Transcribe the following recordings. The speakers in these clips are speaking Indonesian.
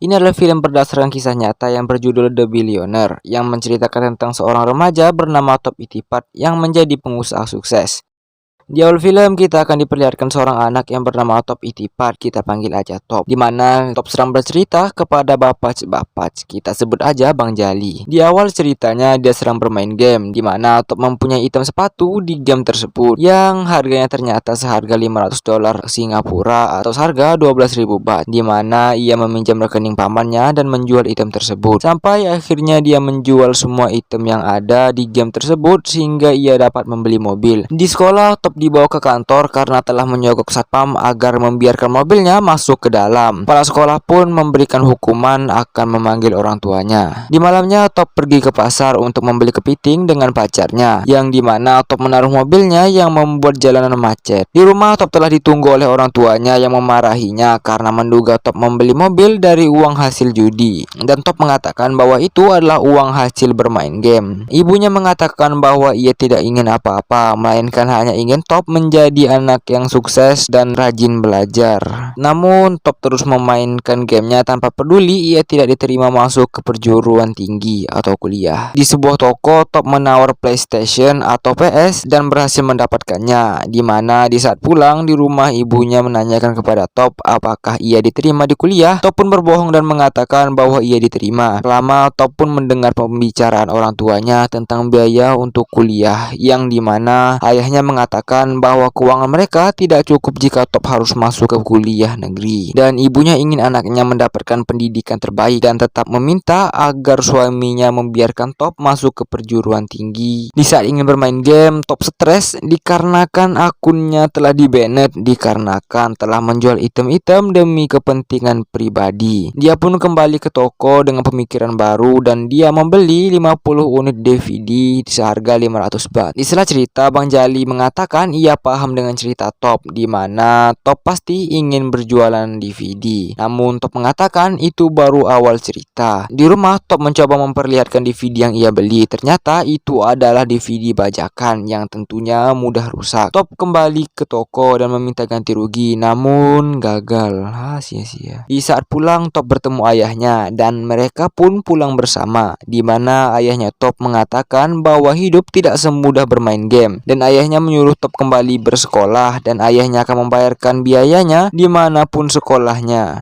Ini adalah film berdasarkan kisah nyata yang berjudul The Billionaire, yang menceritakan tentang seorang remaja bernama Top Itipat yang menjadi pengusaha sukses. Di awal film kita akan diperlihatkan seorang anak yang bernama Top Itipat, kita panggil aja Top, di mana Top sedang bercerita kepada bapak kita sebut aja Bang Jali. Di awal ceritanya dia sedang bermain game, di mana Top mempunyai item sepatu di game tersebut yang harganya ternyata seharga $500 Singapura atau seharga 12.000 baht, di mana ia meminjam rekening pamannya dan menjual item tersebut sampai akhirnya dia menjual semua item yang ada di game tersebut sehingga ia dapat membeli mobil. Di sekolah Top dibawa ke kantor karena telah menyogok satpam agar membiarkan mobilnya masuk ke dalam. Kepala sekolah pun memberikan hukuman akan memanggil orang tuanya. Di malamnya Top pergi ke pasar untuk membeli kepiting dengan pacarnya, yang dimana Top menaruh mobilnya yang membuat jalanan macet. Di rumah Top telah ditunggu oleh orang tuanya yang memarahinya karena menduga Top membeli mobil dari uang hasil judi, dan Top mengatakan bahwa itu adalah uang hasil bermain game. Ibunya mengatakan bahwa ia tidak ingin apa-apa, melainkan hanya ingin Top menjadi anak yang sukses dan rajin belajar. Namun Top terus memainkan gamenya tanpa peduli ia tidak diterima masuk ke perguruan tinggi atau kuliah. Di sebuah toko Top menawar PlayStation atau PS dan berhasil mendapatkannya, di mana di saat pulang di rumah ibunya menanyakan kepada Top apakah ia diterima di kuliah. Top pun berbohong dan mengatakan bahwa ia diterima. Lama Top pun mendengar pembicaraan orang tuanya tentang biaya untuk kuliah, yang dimana ayahnya mengatakan bahwa keuangan mereka tidak cukup jika Top harus masuk ke kuliah negeri, dan ibunya ingin anaknya mendapatkan pendidikan terbaik dan tetap meminta agar suaminya membiarkan Top masuk ke perguruan tinggi. Di saat ingin bermain game, Top stres dikarenakan akunnya telah di-banned dikarenakan telah menjual item-item demi kepentingan pribadi. Dia pun kembali ke toko dengan pemikiran baru dan dia membeli 50 unit DVD seharga 500 baht. Di sela cerita, Bang Jali mengatakan ia paham dengan cerita Top, di mana Top pasti ingin berjualan DVD. Namun Top mengatakan itu baru awal cerita. Di rumah Top mencoba memperlihatkan DVD yang ia beli. Ternyata itu adalah DVD bajakan yang tentunya mudah rusak. Top kembali ke toko dan meminta ganti rugi, namun gagal. Sia-sia. Di saat pulang Top bertemu ayahnya dan mereka pun pulang bersama, di mana ayahnya Top mengatakan bahwa hidup tidak semudah bermain game, dan ayahnya menyuruh Top kembali bersekolah dan ayahnya akan membayarkan biayanya dimanapun sekolahnya.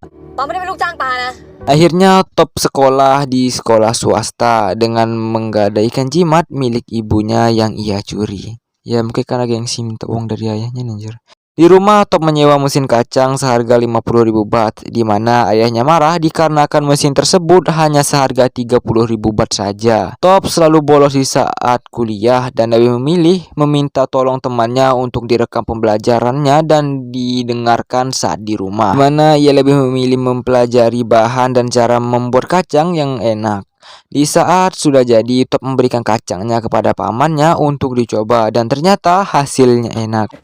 Akhirnya Top sekolah di sekolah swasta dengan menggadaikan jimat milik ibunya yang ia curi. Ya mungkin karena gengsi minta uang dari ayahnya anjir. Di rumah Top menyewa mesin kacang seharga 50.000 baht, di mana ayahnya marah dikarenakan mesin tersebut hanya seharga 30.000 baht saja. Top selalu bolos di saat kuliah dan lebih memilih meminta tolong temannya untuk direkam pembelajarannya dan didengarkan saat di rumah, di mana ia lebih memilih mempelajari bahan dan cara membuat kacang yang enak. Di saat sudah jadi, Top memberikan kacangnya kepada pamannya untuk dicoba dan ternyata hasilnya enak.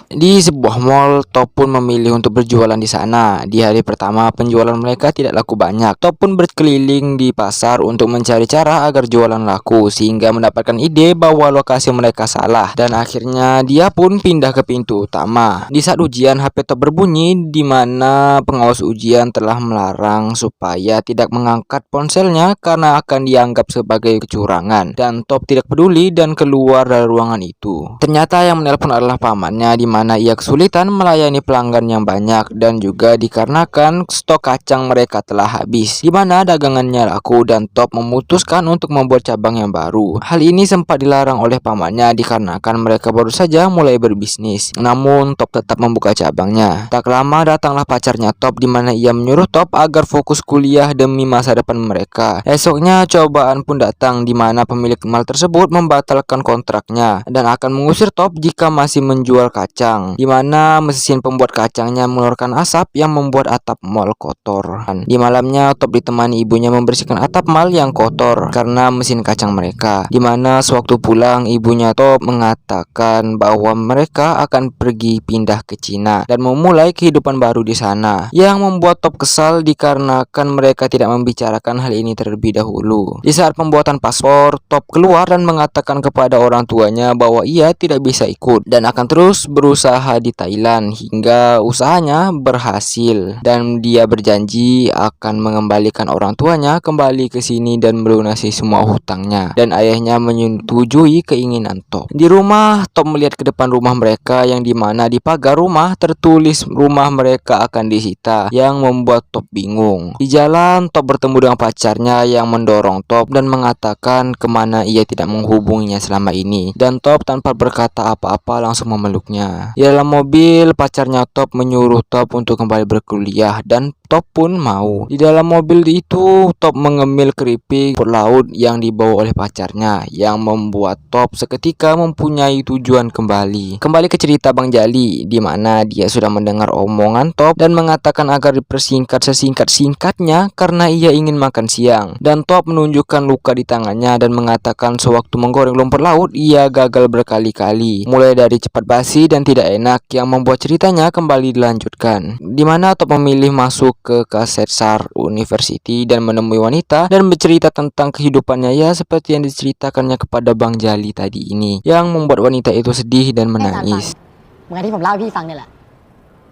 Di sebuah mall, Top pun memilih untuk berjualan di sana. Di hari pertama penjualan mereka tidak laku banyak. Top pun berkeliling di pasar untuk mencari cara agar jualan laku, sehingga mendapatkan ide bahwa lokasi mereka salah, dan akhirnya dia pun pindah ke pintu utama. Di saat ujian, HP Top berbunyi, di mana pengawas ujian telah melarang supaya tidak mengangkat ponselnya karena akan dianggap sebagai kecurangan, dan Top tidak peduli dan keluar dari ruangan itu. Ternyata yang menelpon adalah pamannya, di mana ia kesulitan melayani pelanggan yang banyak dan juga dikarenakan stok kacang mereka telah habis, di mana dagangannya laku, dan Top memutuskan untuk membuat cabang yang baru. Hal ini sempat dilarang oleh pamannya dikarenakan mereka baru saja mulai berbisnis. Namun Top tetap membuka cabangnya. Tak lama datanglah pacarnya Top, di mana ia menyuruh Top agar fokus kuliah demi masa depan mereka. Esoknya cobaan pun datang, di mana pemilik mal tersebut membatalkan kontraknya dan akan mengusir Top jika masih menjual kacang, di mana mesin pembuat kacangnya mengeluarkan asap yang membuat atap mal kotor. Di malamnya Top ditemani ibunya membersihkan atap mal yang kotor karena mesin kacang mereka, di mana sewaktu pulang ibunya Top mengatakan bahwa mereka akan pergi pindah ke Cina dan memulai kehidupan baru di sana, yang membuat Top kesal dikarenakan mereka tidak membicarakan hal ini terlebih dahulu. Di saat pembuatan paspor, Top keluar dan mengatakan kepada orang tuanya bahwa ia tidak bisa ikut dan akan terus berusaha di Thailand hingga usahanya berhasil dan dia berjanji akan mengembalikan orang tuanya kembali ke sini dan melunasi semua hutangnya, dan ayahnya menyetujui keinginan Top. Di rumah, Top melihat ke depan rumah mereka yang dimana di pagar rumah tertulis rumah mereka akan disita, yang membuat Top bingung. Di jalan, Top bertemu dengan pacarnya yang mendorong Top dan mengatakan kemana ia tidak menghubunginya selama ini, dan Top tanpa berkata apa-apa langsung memeluknya. Di dalam mobil, pacarnya Top menyuruh Top untuk kembali berkuliah dan Top pun mau. Di dalam mobil itu, Top mengemil keripik rumput laut yang dibawa oleh pacarnya, yang membuat Top seketika mempunyai tujuan kembali. Kembali ke cerita Bang Jali, di mana dia sudah mendengar omongan Top dan mengatakan agar dipersingkat sesingkat-singkatnya karena ia ingin makan siang. Dan Top menunjukkan luka di tangannya dan mengatakan sewaktu menggoreng rumput laut ia gagal berkali-kali, mulai dari cepat basi dan tidak enak, yang membuat ceritanya kembali dilanjutkan. Di mana Top memilih masuk ke kaset SAR University dan menemui wanita dan bercerita tentang kehidupannya, ya seperti yang diceritakannya kepada Bang Jali tadi ini, yang membuat wanita itu sedih dan menangis.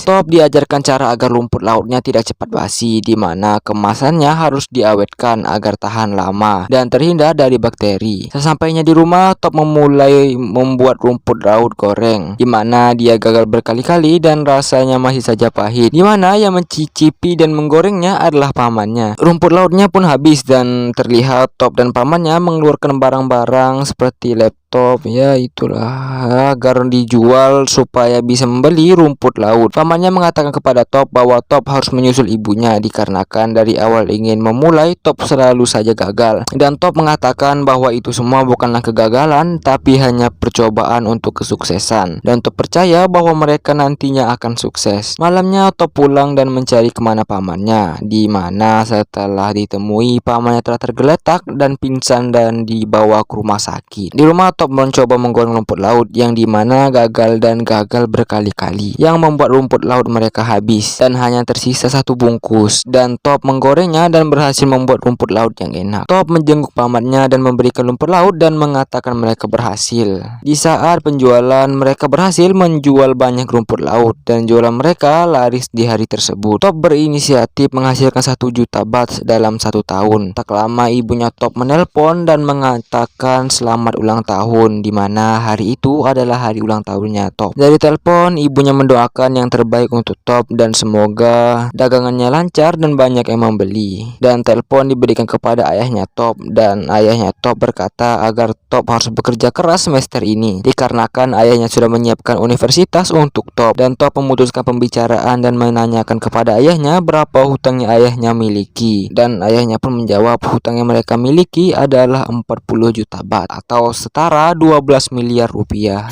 Top diajarkan cara agar rumput lautnya tidak cepat basi, di mana kemasannya harus diawetkan agar tahan lama dan terhindar dari bakteri. Sesampainya di rumah, Top memulai membuat rumput laut goreng, di mana dia gagal berkali-kali dan rasanya masih saja pahit, di mana yang mencicipi dan menggorengnya adalah pamannya. Rumput lautnya pun habis dan terlihat Top dan pamannya mengeluarkan barang-barang seperti laptop, ya itulah, agar dijual supaya bisa membeli rumput laut. Pamannya mengatakan kepada Top bahwa Top harus menyusul ibunya dikarenakan dari awal ingin memulai Top selalu saja gagal, dan Top mengatakan bahwa itu semua bukanlah kegagalan tapi hanya percobaan untuk kesuksesan, dan Top percaya bahwa mereka nantinya akan sukses. Malamnya Top pulang dan mencari kemana pamannya, di mana setelah ditemui pamannya telah tergeletak dan pingsan dan dibawa ke rumah sakit. Di rumah Top mencoba menggoreng rumput laut yang dimana gagal berkali-kali, yang membuat rumput laut mereka habis dan hanya tersisa satu bungkus, dan Top menggorengnya dan berhasil membuat rumput laut yang enak. Top menjenguk pamannya dan memberikan rumput laut dan mengatakan mereka berhasil. Di saat penjualan, mereka berhasil menjual banyak rumput laut dan jualan mereka laris di hari tersebut. Top berinisiatif menghasilkan 1 juta baht dalam 1 tahun. Tak lama ibunya Top menelpon dan mengatakan selamat ulang tahun, di mana hari itu adalah hari ulang tahunnya Top. Dari telepon, ibunya mendoakan yang terbaik untuk Top dan semoga dagangannya lancar dan banyak yang membeli. Dan telepon diberikan kepada ayahnya Top, dan ayahnya Top berkata agar Top harus bekerja keras semester ini dikarenakan ayahnya sudah menyiapkan universitas untuk Top. Dan Top memutuskan pembicaraan dan menanyakan kepada ayahnya berapa hutang yang ayahnya miliki, dan ayahnya pun menjawab hutang yang mereka miliki adalah 40 juta baht atau setara 12 miliar rupiah.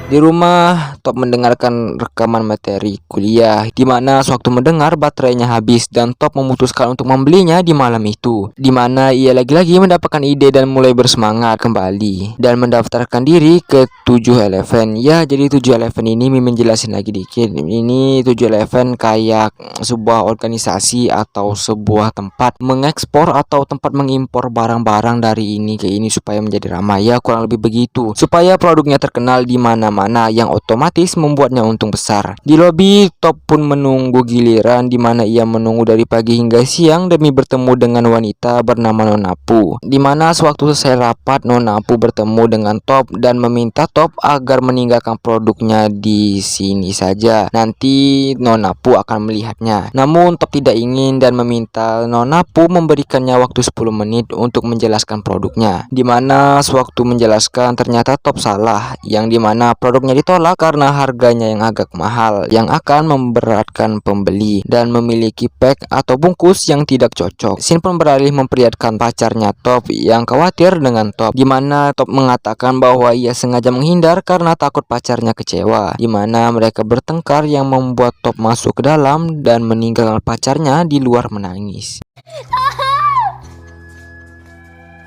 Di rumah, Top mendengarkan rekaman materi kuliah, di mana sewaktu mendengar baterainya habis dan Top memutuskan untuk membelinya di malam itu, di mana ia lagi-lagi mendapatkan ide dan mulai bersemangat kembali dan mendaftarkan diri ke 7-Eleven. Ya, jadi 7-Eleven ini Mimin jelasin lagi dikit. Ini 7-Eleven kayak sebuah organisasi atau sebuah tempat mengekspor atau tempat mengimpor barang-barang dari ini ke ini supaya menjadi ramai, ya kurang lebih begitu, supaya produknya terkenal di mana yang otomatis membuatnya untung besar. Di lobi, Top pun menunggu giliran, di mana ia menunggu dari pagi hingga siang demi bertemu dengan wanita bernama Nona Pu. Di mana sewaktu selesai rapat, Nona Pu bertemu dengan Top dan meminta Top agar meninggalkan produknya di sini saja. Nanti Nona Pu akan melihatnya. Namun Top tidak ingin dan meminta Nona Pu memberikannya waktu 10 menit untuk menjelaskan produknya. Di mana sewaktu menjelaskan ternyata Top salah, yang dimana produknya ditolak karena harganya yang agak mahal yang akan memberatkan pembeli dan memiliki pack atau bungkus yang tidak cocok. Sin pun beralih memperlihatkan pacarnya Top yang khawatir dengan Top, di mana Top mengatakan bahwa ia sengaja menghindar karena takut pacarnya kecewa, di mana mereka bertengkar yang membuat Top masuk ke dalam dan meninggalkan pacarnya di luar menangis.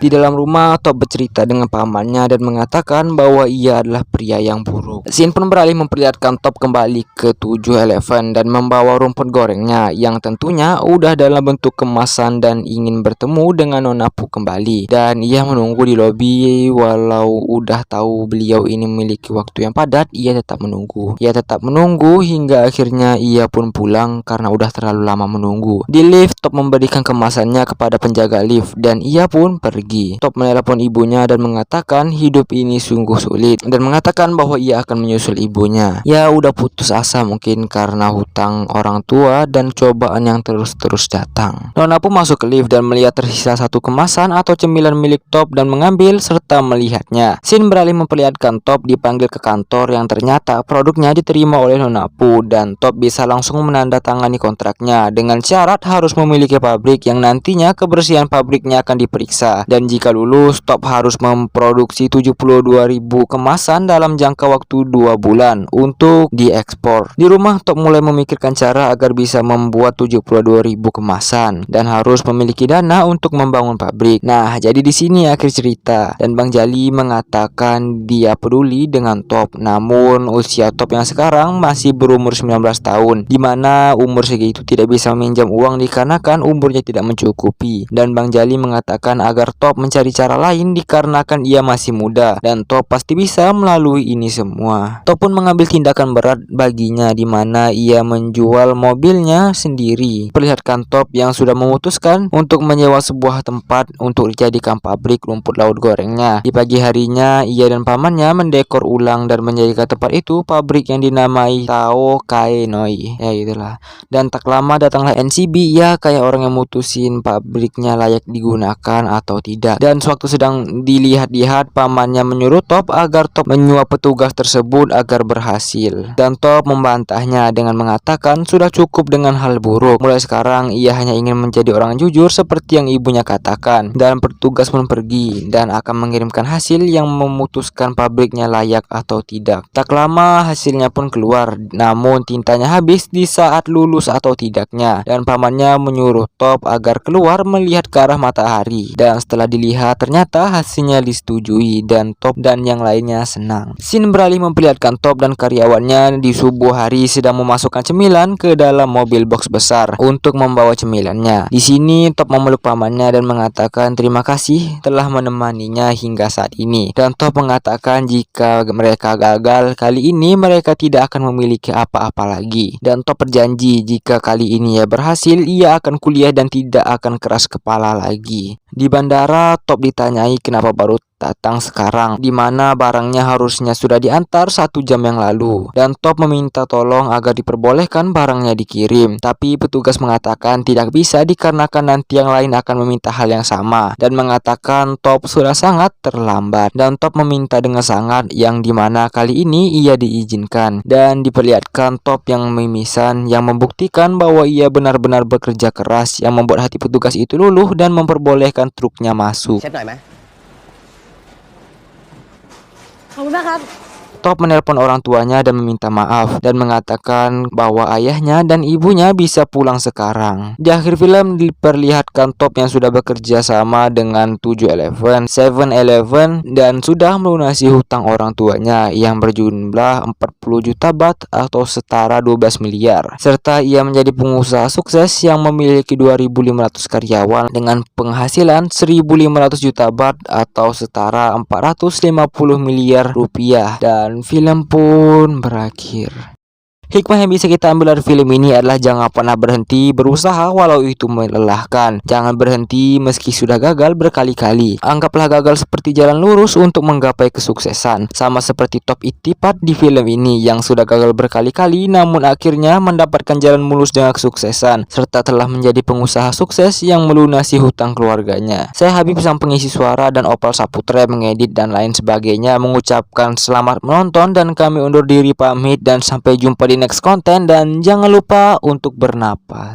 Di dalam rumah, Top bercerita dengan pamannya dan mengatakan bahwa ia adalah pria yang buruk. Scene pun beralih memperlihatkan Top kembali ke 7-Eleven dan membawa rumput gorengnya yang tentunya udah dalam bentuk kemasan dan ingin bertemu dengan Nona Pu kembali. Dan ia menunggu di lobi walau udah tahu beliau ini memiliki waktu yang padat, ia tetap menunggu. Ia tetap menunggu hingga akhirnya ia pun pulang karena udah terlalu lama menunggu. Di lift, Top memberikan kemasannya kepada penjaga lift dan ia pun pergi. Top menelepon ibunya dan mengatakan hidup ini sungguh sulit dan mengatakan bahwa ia akan menyusul ibunya. Ya udah putus asa mungkin karena hutang orang tua dan cobaan yang terus-terus datang. Nona pun masuk ke lift dan melihat tersisa satu kemasan atau cemilan milik Top dan mengambil serta melihatnya. Scene beralih memperlihatkan Top dipanggil ke kantor yang ternyata produknya diterima oleh Nona Pu dan Top bisa langsung menandatangani kontraknya dengan syarat harus memiliki pabrik yang nantinya kebersihan pabriknya akan diperiksa. Dan jika lulus, Top harus memproduksi 72.000 kemasan dalam jangka waktu 2 bulan untuk diekspor. Di rumah, Top mulai memikirkan cara agar bisa membuat 72.000 kemasan dan harus memiliki dana untuk membangun pabrik. Nah, jadi di sini akhir cerita. Dan Bang Jali mengatakan dia peduli dengan Top. Namun usia Top yang sekarang masih berumur 19 tahun, di mana umur segitu tidak bisa meminjam uang dikarenakan umurnya tidak mencukupi. Dan Bang Jali mengatakan agar Top mencari cara lain dikarenakan ia masih muda dan Top pasti bisa melalui ini semua. Top pun mengambil tindakan berat baginya di mana ia menjual mobilnya sendiri. Perlihatkan Top yang sudah memutuskan untuk menyewa sebuah tempat untuk dijadikan pabrik rumput laut gorengnya. Di pagi harinya ia dan pamannya mendekor ulang dan menjadikan tempat itu pabrik yang dinamai Tao Kae Noi. Ya itulah. Dan tak lama datanglah NCB, ya kayak orang yang mutusin pabriknya layak digunakan atau tidak. Dan sewaktu sedang dilihat-lihat, pamannya menyuruh Top agar Top menyuap petugas tersebut agar berhasil. Dan Top membantahnya dengan mengatakan sudah cukup dengan hal buruk. Mulai sekarang ia hanya ingin menjadi orang jujur seperti yang ibunya katakan. Dan petugas pun pergi dan akan mengirimkan hasil yang memutuskan pabriknya layak atau tidak. Tak lama hasilnya pun keluar, namun tintanya habis di saat lulus atau tidaknya. Dan pamannya menyuruh Top agar keluar melihat ke arah matahari. Dan setelah dilihat ternyata hasilnya disetujui dan Top dan yang lainnya senang. Scene beralih memperlihatkan Top dan karyawannya di subuh hari sedang memasukkan cemilan ke dalam mobil box besar untuk membawa cemilannya. Di sini Top memeluk pamannya dan mengatakan terima kasih telah menemaninya hingga saat ini. Dan Top mengatakan jika mereka gagal kali ini mereka tidak akan memiliki apa-apa lagi. Dan Top berjanji jika kali ini ia berhasil ia akan kuliah dan tidak akan keras kepala lagi. Di bandara, Top ditanyai kenapa baru datang sekarang, di mana barangnya harusnya sudah diantar 1 jam yang lalu. Dan Top meminta tolong agar diperbolehkan barangnya dikirim. Tapi petugas mengatakan tidak bisa dikarenakan nanti yang lain akan meminta hal yang sama. Dan mengatakan Top sudah sangat terlambat. Dan Top meminta dengan sangat yang dimana kali ini ia diizinkan. Dan diperlihatkan Top yang mimisan yang membuktikan bahwa ia benar-benar bekerja keras yang membuat hati petugas itu luluh dan memperbolehkan truknya masuk. Top menelpon orang tuanya dan meminta maaf dan mengatakan bahwa ayahnya dan ibunya bisa pulang sekarang. Di akhir film diperlihatkan Top yang sudah bekerja sama dengan 7-Eleven, 7-Eleven dan sudah melunasi hutang orang tuanya yang berjumlah 40 juta baht atau setara 12 miliar. Serta ia menjadi pengusaha sukses yang memiliki 2.500 karyawan dengan penghasilan 1.500 juta baht atau setara 450 miliar rupiah. Dan film pun berakhir. Hikmah yang bisa kita ambil dari film ini adalah jangan pernah berhenti berusaha walau itu melelahkan. Jangan berhenti meski sudah gagal berkali-kali. Anggaplah gagal seperti jalan lurus untuk menggapai kesuksesan. Sama seperti Top Itipat di film ini yang sudah gagal berkali-kali namun akhirnya mendapatkan jalan mulus dengan kesuksesan. Serta telah menjadi pengusaha sukses yang melunasi hutang keluarganya. Saya Habib sang pengisi suara dan Opal Saputra mengedit dan lain sebagainya mengucapkan selamat menonton dan kami undur diri pamit dan sampai jumpa di next konten dan jangan lupa untuk bernapas.